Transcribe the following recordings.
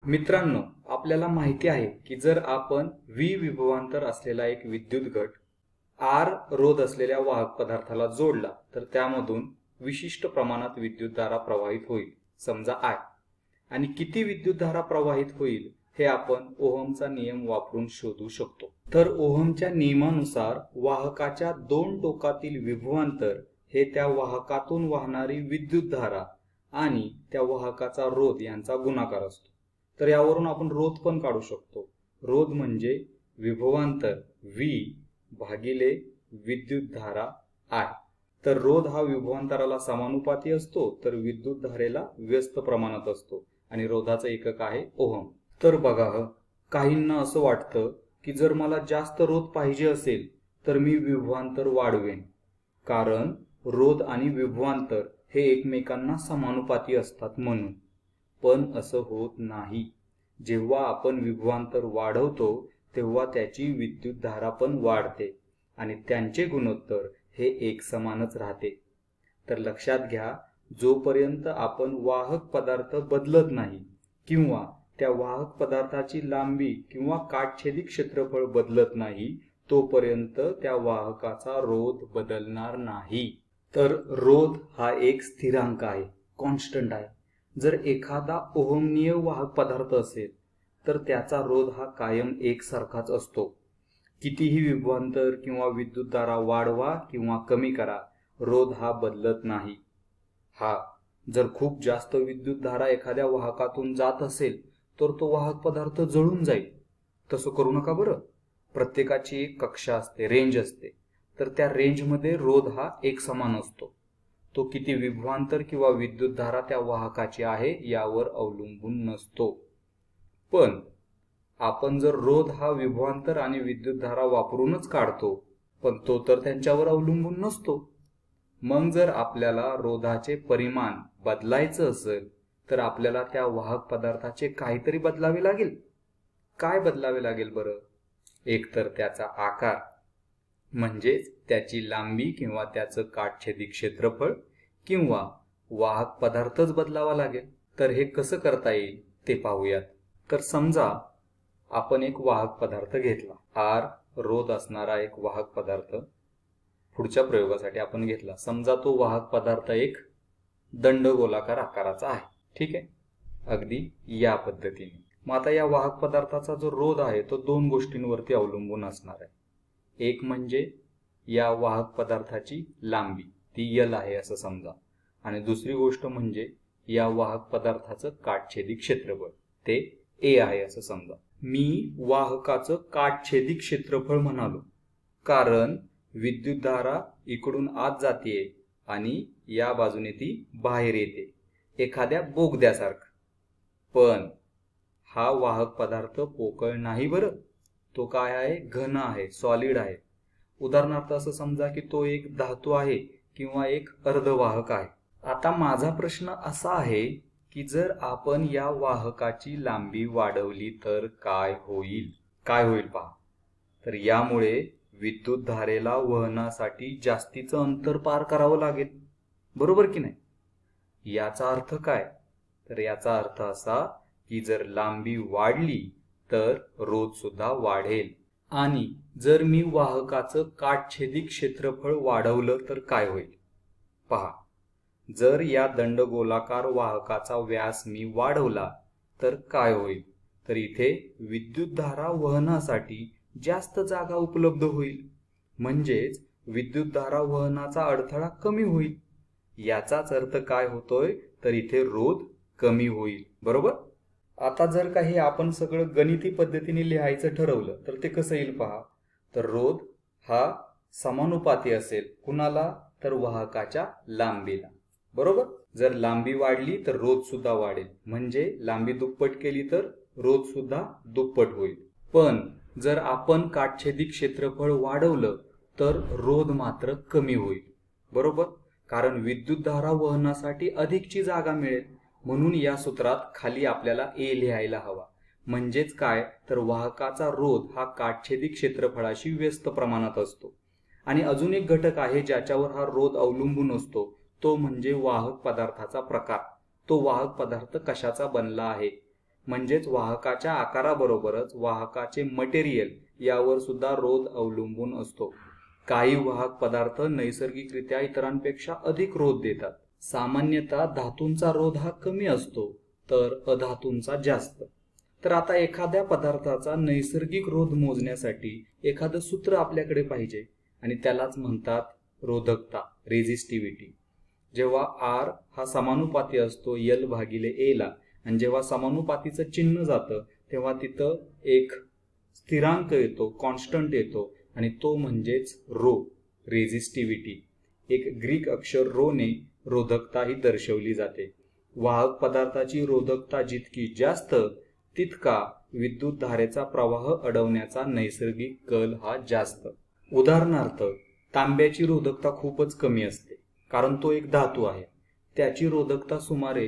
मित्रांनो, आपल्याला माहिती आहे की जर आपण व्ही विभवांतर असलेला एक विद्युत घट आर रोध असलेल्या वाहक पदार्थाला जोडला तर त्यामधून विशिष्ट प्रमाणात विद्युतधारा प्रवाहित होईल, समजा I. आणि किती विद्युतधारा प्रवाहित होईल हे आपण ओहमचा नियम वापरून शोधू शकतो. तर ओहमच्या नियमानुसार वाहकाच्या दोन टोकातील विभवांतर हे त्या वाहकातून वाहणारी विद्युतधारा आणि त्या वाहकाचा रोध यांचा गुणाकार असतो. तर यावरून आपण रोध पण काढू शकतो. रोध म्हणजे विभवांतर V भागिले विद्युतधारा I. तर रोध हा विभवांतराला समानुपाती असतो तर विद्युतधारेला व्यस्त प्रमाणात असतो आणि रोधाचं एकक आहे ओहम. तर बघा, काहींना असं वाटतं की जर मला जास्त रोध पाहिजे असेल तर मी विभवांतर वाढवेन, कारण रोध आणि विभवांतर हे एकमेकांना समानुपाती असतात म्हणून. पण असं होत नाही. जेव्हा आपण विभवांतर वाढवतो तेव्हा त्याची विद्युतधारा पण वाढते आणि त्यांचे गुणोत्तर हे एकसमानच राहते. तर लक्षात घ्या, जोपर्यंत आपण वाहक पदार्थ बदलत नाही किंवा त्या वाहक पदार्थाची लांबी किंवा काटछेदी क्षेत्रफळ बदलत नाही तोपर्यंत त्या वाहकाचा रोध बदलणार नाही. तर रोध हा एक स्थिरांक आहे, कॉन्स्टंट आहे. जर एखादा ओहमनीय वाहक पदार्थ असेल तर त्याचा रोध हा कायम एकसारखाच असतो. कितीही विभवांतर किंवा विद्युतधारा वाढवा किंवा कमी करा, रोध हा बदलत नाही. जर खूप जास्त विद्युतधारा एखाद्या वाहकातून जात असेल तर तो वाहक पदार्थ जळून जाईल. तसं करू नका बरं. प्रत्येकाची एक कक्षा असते, रेंज असते. तर त्या रेंजमध्ये रोध हा एकसमान असतो. तो किती विभवांतर किंवा विद्युतधारा त्या वाहकाची आहे यावर अवलंबून नसतो. पण आपण जर रोध हा विभवांतर आणि विद्युतधारा वापरूनच काढतो, पण तो तर त्यांच्यावर अवलंबून नसतो. मग जर आपल्याला रोधाचे परिमाण बदलायचं असेल तर आपल्याला त्या वाहक पदार्थाचे काहीतरी बदलावे लागेल. काय बदलावे लागेल बरं? एक तर त्याचा आकार, म्हणजेच त्याची लांबी किंवा त्याचं काटछेदी क्षेत्रफळ, किंवा वाहक पदार्थच बदलावा लागेल. तर हे कसं करता येईल ते पाहूयात. तर समजा आपण एक वाहक पदार्थ घेतला, आर रोध असणारा एक वाहक पदार्थ पुढच्या प्रयोगासाठी आपण घेतला. समजा तो वाहक पदार्थ एक दंडगोलाकार आकाराचा आहे. ठीक आहे, अगदी या पद्धतीने. मग आता या वाहक पदार्थाचा जो रोध आहे तो दोन गोष्टींवरती अवलंबून असणार आहे. एक म्हणजे या वाहक पदार्थाची लांबी, ती L आहे असं समजा, आणि दुसरी गोष्ट म्हणजे या वाहक पदार्थाचं काटछेदी क्षेत्रफळ, ते A आहे असं समजा. मी वाहकाचं काटछेदी क्षेत्रफळ म्हणालो कारण विद्युतधारा इकडून आत जाते आणि या बाजूने ती बाहेर येते, एखाद्या बोगद्यासारखं. पण हा वाहक पदार्थ पोकळ नाही बरं. तो काय आहे? घन आहे, सॉलिड आहे. उदाहरणार्थ असं समजा की तो एक धातू आहे किंवा एक अर्धवाहक आहे. आता माझा प्रश्न असा आहे की जर आपण या वाहकाची लांबी वाढवली तर काय होईल? काय होईल पहा. तर यामुळे विद्युतधारेला वहनासाठी जास्तीचं अंतर पार करावं लागेल, बरोबर की नाही? याचा अर्थ काय? तर याचा अर्थ असा की जर लांबी वाढली तर रोध सुद्धा वाढेल. आणि जर मी वाहकाचं काटछेदी क्षेत्रफळ वाढवलं तर काय होईल? पहा, जर या दंडगोलाकार वाहकाचा व्यास मी वाढवला तर काय होईल? तर इथे विद्युतधारा वहनासाठी जास्त जागा उपलब्ध होईल, म्हणजेच विद्युतधारा वहनाचा अडथळा कमी होईल. याचाच अर्थ काय होतोय? तर इथे रोध कमी होईल, बरोबर? आता जर काही आपण सगळं गणिती पद्धतीने लिहायचं ठरवलं तर ते कसं येईल पहा. तर रोध हा समानुपाती असेल कुणाला? तर वाहकाच्या लांबीला, बरोबर? जर लांबी वाढली तर रोध सुद्धा वाढेल, म्हणजे लांबी दुप्पट केली तर रोध सुद्धा दुप्पट होईल. पण जर आपण काटछेदी क्षेत्रफळ वाढवलं तर रोध मात्र कमी होईल, बरोबर? कारण विद्युतधारा वहनासाठी अधिकची जागा मिळेल. म्हणून या सूत्रात खाली आपल्याला A लिहायला हवा. म्हणजेच काय? तर वाहकाचा रोध हा काटछेदी क्षेत्रफळाशी व्यस्त प्रमाणात असतो. आणि अजून एक घटक आहे ज्याच्यावर हा रोध अवलंबून असतो, तो म्हणजे वाहक पदार्थाचा प्रकार. तो वाहक पदार्थ कशाचा बनला आहे. म्हणजेच वाहकाच्या आकाराबरोबरच वाहकाचे मटेरियल यावर सुद्धा रोध अवलंबून असतो. काही वाहक पदार्थ नैसर्गिकरित्या इतरांपेक्षा अधिक रोध देतात. सामान्यतः धातूंचा रोध हा कमी असतो तर अधातूंचा जास्त. तर आता एखाद्या पदार्थाचा नैसर्गिक रोध मोजण्यासाठी एखादं सूत्र आपल्याकडे पाहिजे आणि त्यालाच म्हणतात रोधकता, रेझिस्टिव्हिटी. जेव्हा R हा समानुपाती असतो L भागिले A ला आणि जेव्हा समानुपातीचं चिन्ह जातं तेव्हा तिथं एक स्थिरांक येतो, कॉन्स्टंट येतो आणि तो म्हणजेच रो, रेझिस्टिव्हिटी. एक ग्रीक अक्षर रोने रोधकता ही दर्शवली जाते. वाहक पदार्थाची रोधकता जितकी जास्त तितका विद्युत धारेचा प्रवाह अडवण्याचा नैसर्गिक कल हा जास्त. उदाहरणार्थ तांब्याची रोधकता खूपच कमी असते कारण तो एक धातू आहे. त्याची रोधकता सुमारे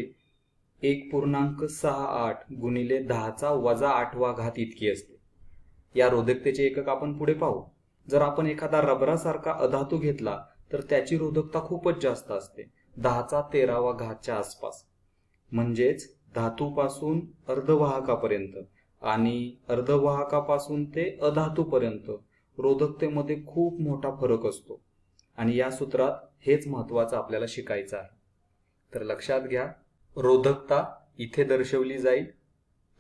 1.68 गुणिले 10⁻⁸ इतकी असते. या रोधकतेचे एकक आपण पुढे पाहू. जर आपण एखादा रबरासारखा अधातू घेतला तर त्याची रोधकता खूपच जास्त असते, 10⁻13 आसपास. म्हणजेच धातूपासून अर्धवाहकापर्यंत आणि अर्धवाहकापासून ते अधातूपर्यंत रोधकतेमध्ये खूप मोठा फरक असतो आणि या सूत्रात हेच महत्त्वाचं आपल्याला शिकायचं आहे. तर लक्षात घ्या, रोधकता इथे दर्शवली जाईल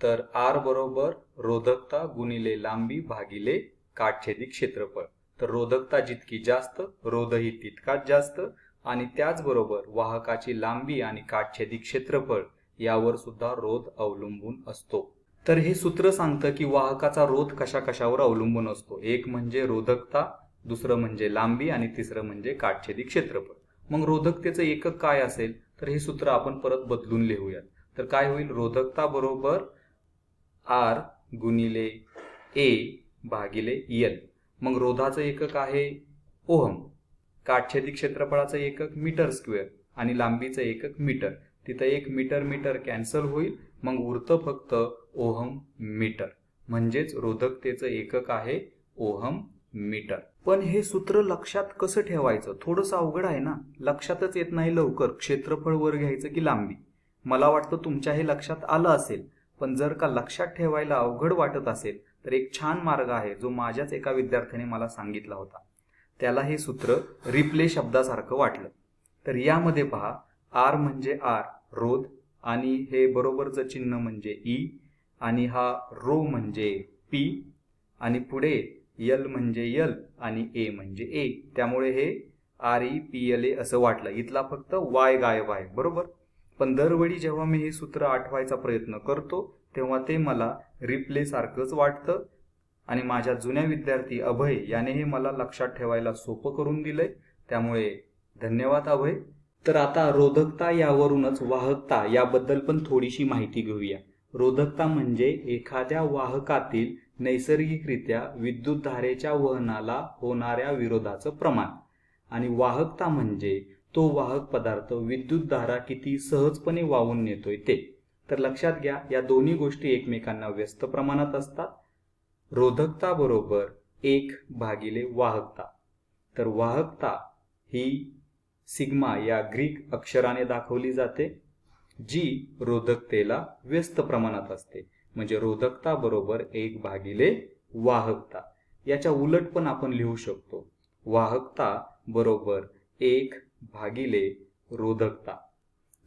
तर R बरोबर रोधकता गुणिले लांबी भागिले काटछेदी क्षेत्रफळ. तर रोधकता जितकी जास्त रोधही तितकाच जास्त आणि त्याचबरोबर वाहकाची लांबी आणि काटछेदी क्षेत्रफळ यावर सुद्धा रोध अवलंबून असतो. तर हे सूत्र सांगतं की वाहकाचा रोध कशा कशावर अवलंबून असतो. एक म्हणजे रोधकता, दुसरं म्हणजे लांबी आणि तिसरं म्हणजे काटछेदी क्षेत्रफळ. मग रोधकतेचं एकक काय असेल तर हे सूत्र आपण परत बदलून लिहूयात. तर काय होईल, रोधकता बरोबर R गुणिले A भागिले L. मग रोधाचं एकक आहे ओहम, काटछेदी क्षेत्रफळाचं एकक मीटर स्क्वेअर आणि लांबीचं एकक मीटर. तिथं एक मीटर मीटर कॅन्सल होईल, मग उरतं फक्त ओहम मीटर. म्हणजेच रोधकतेचं एकक आहे ओहम मीटर. पण हे सूत्र लक्षात कसं ठेवायचं, थोडंसं अवघड आहे ना. लक्षातच येत नाही लवकर क्षेत्रफळ वर घ्यायचं की लांबी. मला वाटतं तुमच्या हे लक्षात आलं असेल, पण जर का लक्षात ठेवायला अवघड वाटत असेल तर एक छान मार्ग आहे जो माझ्याच एका विद्यार्थ्याने मला सांगितला होता. त्याला हे सूत्र रिप्ले शब्दासारखं वाटलं. तर यामध्ये पहा, R म्हणजे R रोध आणि हे बरोबरचं चिन्ह म्हणजे E आणि हा रो म्हणजे P आणि पुढे L म्हणजे L आणि A म्हणजे A. त्यामुळे हे REPLA असं वाटलं. इथला फक्त Y गायब आहे, बरोबर. पण दरवेळी जेव्हा मी हे सूत्र आठवायचा प्रयत्न करतो तेव्हा ते मला रिप्ले सारखंच वाटतं आणि माझ्या जुन्या विद्यार्थी अभय याने हे मला लक्षात ठेवायला सोपं करून दिलंय. त्यामुळे धन्यवाद अभय. तर आता रोधकता यावरूनच वाहकता याबद्दल पण थोडीशी माहिती घेऊया. रोधकता म्हणजे एखाद्या वाहकातील नैसर्गिकरित्या विद्युत धारेच्या वहनाला होणाऱ्या विरोधाचं प्रमाण आणि वाहकता म्हणजे तो वाहक पदार्थ विद्युत धारा किती सहजपणे वाहून नेतोय ते. तर लक्षात घ्या, या दोन्ही गोष्टी एकमेकांना व्यस्त प्रमाणात असतात. रोधकता बरोबर 1 भागिले वाहकता. तर वाहकता ही सिग्मा या ग्रीक अक्षराने दाखवली जाते जी रोधकतेला व्यस्त प्रमाणात असते. म्हणजे रोधकता बरोबर 1 भागिले वाहकता. याच्या उलट पण आपण लिहू शकतो, वाहकता बरोबर 1 भागिले रोधकता.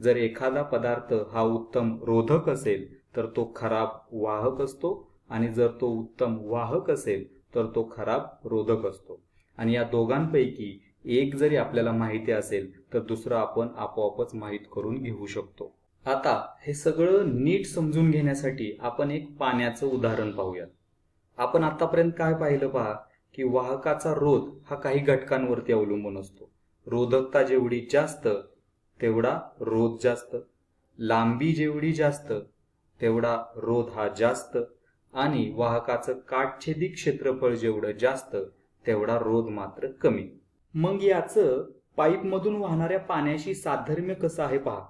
जर एखादा पदार्थ हा उत्तम रोधक असेल तर तो खराब वाहक असतो आणि जर तो उत्तम वाहक असेल तर तो खराब रोधक असतो. आणि या दोघांपैकी एक जरी आपल्याला माहिती असेल तर दुसरं आपण आपोआपच माहित करून घेऊ शकतो. आता हे सगळं नीट समजून घेण्यासाठी आपण एक पाण्याचं उदाहरण पाहूयात. आपण आतापर्यंत काय पाहिलं पहा की वाहकाचा रोध हा काही घटकांवरती अवलंबून असतो. रोधकता जेवढी जास्त तेवढा रोध जास्त, लांबी जेवढी जास्त तेवढा रोध हा जास्त आणि वाहकाचं काटछेदी क्षेत्रफळ जेवढं जास्त तेवढा रोध मात्र कमी. मग याचं पाईपमधून वाहणाऱ्या पाण्याशी साधर्म्य कसं आहे पहा.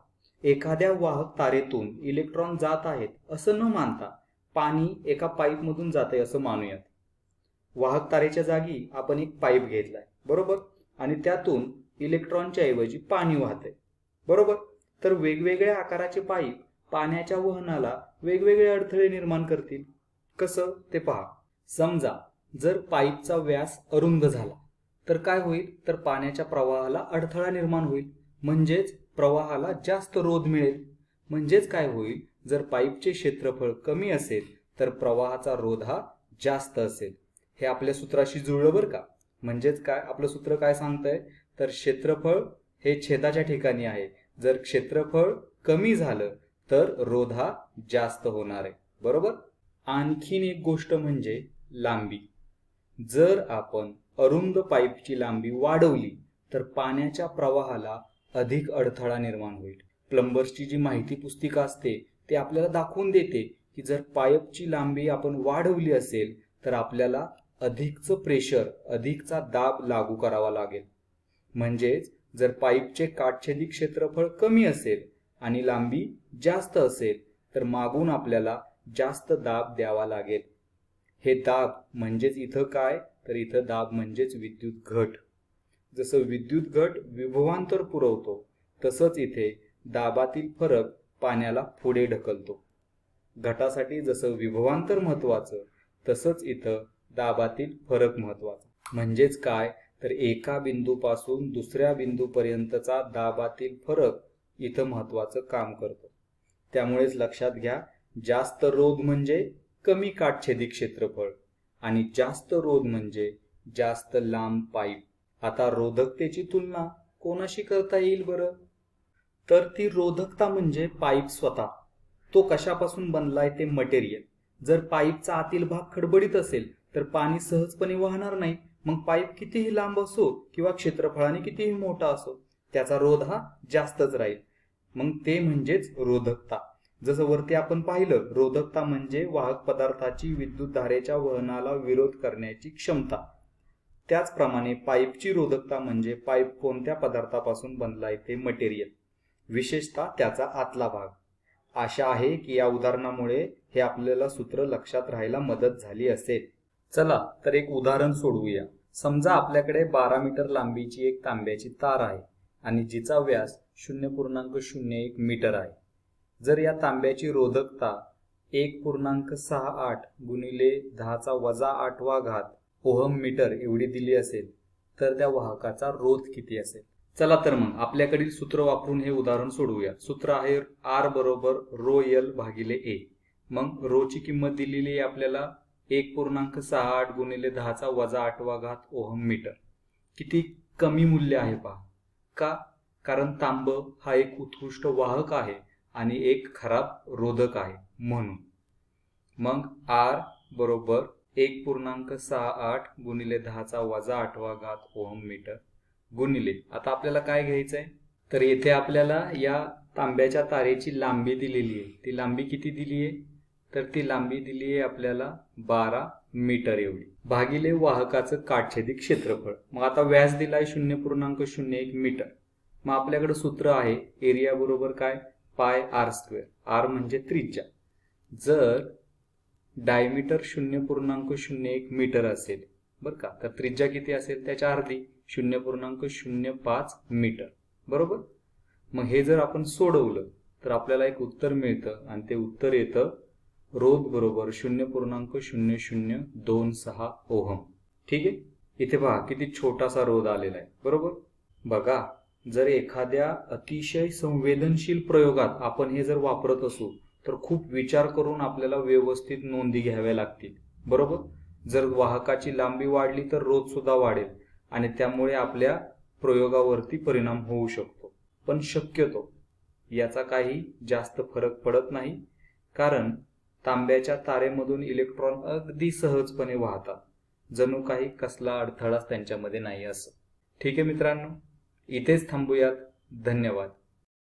एखाद्या वाहक तारेतून इलेक्ट्रॉन जात आहेत असं न मानता पाणी एका पाईपमधून जाते असं मानूयात. वाहक तारेच्या जागी आपण एक पाईप घेतलाय, बरोबर, आणि त्यातून इलेक्ट्रॉनच्या ऐवजी पाणी वाहते, बरोबर. तर वेगवेगळ्या आकाराचे पाईप पाण्याच्या वहनाला वेगवेगळे अडथळे निर्माण करतील. कसं ते पहा. समजा जर पाईपचा व्यास अरुंद झाला तर काय होईल, तर पाण्याच्या प्रवाहाला अडथळा निर्माण होईल, म्हणजेच प्रवाहाला जास्त रोध मिळेल. म्हणजेच काय होईल, जर पाईपचे क्षेत्रफळ कमी असेल तर प्रवाहाचा रोध हा जास्त असेल. हे आपल्या सूत्राशी जुळलं बरं का. म्हणजेच काय, आपलं सूत्र काय सांगतंय, तर क्षेत्रफळ हे छेदाच्या ठिकाणी आहे. जर क्षेत्रफळ कमी झालं तर रोध हा जास्त होणार आहे. बरोबर. आणखीन एक गोष्ट म्हणजे लांबी. जर आपण अरुंद पाईपची लांबी वाढवली तर पाण्याच्या प्रवाहाला अधिक अडथळा निर्माण होईल. प्लंबर्सची जी माहिती पुस्तिका असते ते आपल्याला दाखवून देते की जर पाईपची लांबी आपण वाढवली असेल तर आपल्याला अधिकचं प्रेशर, अधिकचा दाब लागू करावा लागेल. म्हणजेच जर पाईपचे काटछेदी क्षेत्रफळ कमी असेल आणि लांबी जास्त असेल तर मागून आपल्याला जास्त दाब द्यावा लागेल. हे दाब म्हणजेच इथं काय, तर इथं दाब म्हणजेच विद्युत घट. जसं विद्युत घट विभवांतर पुरवतो तसंच इथे दाबातील फरक पाण्याला पुढे ढकलतो. घटासाठी जसं विभवांतर महत्वाचं तसंच इथं दाबातील फरक महत्वाचा. म्हणजेच काय, तर एका बिंदूपासून दुसऱ्या बिंदूपर्यंतचा दाबातील फरक इथं महत्वाचं काम करतो. त्यामुळेच लक्षात घ्या, जास्त रोध म्हणजे कमी काटछेदी क्षेत्रफळ आणि जास्त रोध म्हणजे जास्त लांब पाईप. आता रोधकतेची तुलना कोणाशी करता येईल बरं, तर ती रोधकता म्हणजे पाईप स्वतः. तो कशापासून बनलाय ते मटेरियल. जर पाईपचा आतील भाग खडबडीत असेल तर पाणी सहजपणे वाहणार नाही. मग पाईप कितीही लांब असो किंवा क्षेत्रफळाने कितीही मोठा असो त्याचा रोध हा जास्तच राहील. मग ते म्हणजेच रोधकता. जसं वरती आपण पाहिलं, रोधकता म्हणजे वाहक पदार्थाची विद्युत धारेच्या वहनाला विरोध करण्याची क्षमता. त्याचप्रमाणे पाईपची रोधकता म्हणजे पाईप कोणत्या पदार्थापासून बनलाय ते मटेरियल, विशेषतः त्याचा आतला भाग. आशा आहे की या उदाहरणामुळे हे आपल्याला सूत्र लक्षात राहायला मदत झाली असेल. चला तर एक उदाहरण सोडवूया. समजा आपल्याकडे 12 मीटर लांबीची एक तांब्याची तार आहे आणि जिचा व्यास 0.01 मीटर आहे. जर या तांब्याची रोधकता 1.68 गुणिले 10⁻⁸ ओहम मीटर एवढी दिली असेल तर त्या वाहकाचा रोध किती असेल. चला तर मग आपल्याकडील सूत्र वापरून हे उदाहरण सोडवूया. सूत्र आहे R बरोबर ρL भागिले A. मग रो ची किंमत दिलेली आहे आपल्याला 1.68 गुणिले 10⁻⁸ ओहम मीटर. किती कमी मूल्य आहे पहा. का, कारण तांब हा एक उत्कृष्ट वाहक आहे आणि एक खराब रोधक आहे म्हणून. मग R बरोबर 1.68 गुणिले 10⁻⁸ ओहम मीटर गुणिले, आता आपल्याला काय घ्यायचंय, तर येथे आपल्याला या तांब्याच्या तारेची लांबी दिलेली आहे. ती लांबी किती दिली आहे, तर ती लांबी दिली आहे आपल्याला 12 मीटर एवढी, भागिले वाहकाचं काटछेदी क्षेत्रफळ. मग आता व्यास दिलाय 0.01 मीटर. मग आपल्याकडे सूत्र आहे एरिया बरोबर काय, पाय r². r म्हणजे त्रिज्या. जर डायमीटर 0.01 मीटर असेल बरं का, तर त्रिज्या किती असेल, त्याच्या अर्धी 0.05 मीटर. बरोबर. मग हे जर आपण सोडवलं तर आपल्याला एक उत्तर मिळतं आणि ते उत्तर येतं रोध बरोबर 0.0026 ओहम. ठीक आहे. इथे पहा किती छोटासा रोध आलेला आहे. बरोबर. बघा, जर एखाद्या अतिशय संवेदनशील प्रयोगात आपण हे जर वापरत असू तर खूप विचार करून आपल्याला व्यवस्थित नोंदी घ्याव्या लागतील. बरोबर. जर वाहकाची लांबी वाढली तर रोध सुद्धा वाढेल आणि त्यामुळे आपल्या प्रयोगावरती परिणाम होऊ शकतो. पण शक्यतो याचा काही जास्त फरक पडत नाही, कारण तांब्याच्या तारेमधून इलेक्ट्रॉन अगदी सहजपणे वाहतात. जणू काही कसला अडथळाच त्यांच्यामध्ये नाही असं. ठीक आहे मित्रांनो, इथेच थांबूयात. धन्यवाद.